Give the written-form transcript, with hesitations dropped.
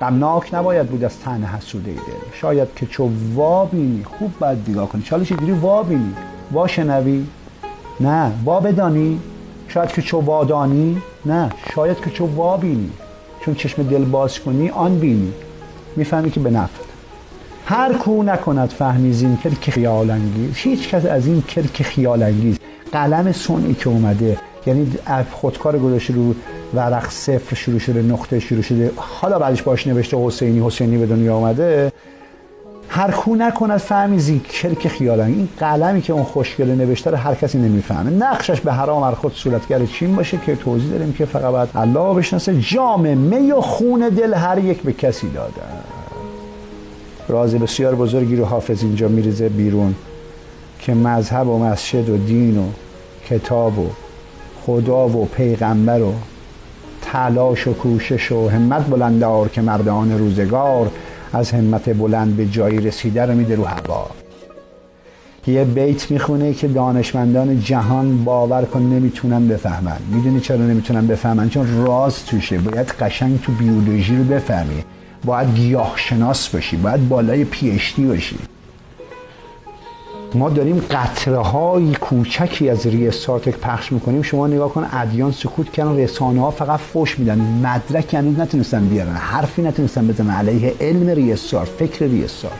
غمناک نباید بود از طعن حسوده دل. شاید که چو وا بینی، خوب باید نگاه کنی، چالش چجوری وا بینی؟ وا شنوی؟ نه. وا بدانی؟ شاید که چو وا دانی؟ نه. شاید که چو وا بینی، چون چشم دل باز کنی آن بینی، میفهمی که به نفع. هر کو نکند فهمی زین کلک خیال انگیز. هیچ کس از این کلک خیال انگیز، قلم صنعی که اومده، یعنی خودکار گذاشته رو ورق، صفر شروع شده، نقطه شروع شده، حالا بعدش باش نوشته حسینی به دنیا آمده. هر کو نکند فهمی زین کلک خیال انگیز. این قلمی که اون خوشگله نوشته رو هر کسی نمیفهمه. نقشش به حرام ار خود صورتگر چین باشه که توضیح داریم که فقط باید الله بشناسه. جام می و خون دل هر یک به کسی دادن. راز بسیار بزرگی رو حافظ اینجا میریزه بیرون که مذهب و مسجد و دین و کتاب و خدا و پیغمبر و تلاش و کوشش و همت بلند آر که مردان روزگار از همت بلند به جایی رسیده رو میده رو هوا. یه بیت میخونه که دانشمندان جهان باور کن نمیتونن بفهمن. میدونی چرا نمیتونن بفهمن؟ چون راز توشه. باید قشنگ تو بیولوژی رو بفهمی، باید گیاهشناس باشی، باید بالای PhD باشی. ما داریم قطره‌های کوچکی از ریستارت پخش میکنیم. شما نگاه کن، ادیان سکوت کردن، رسانه‌ها فقط فوش میدن، مدرک هنوز نتونستن بیارن، حرفی نتونستن بزنن علیه علم ریستارت، فکر ریستارت.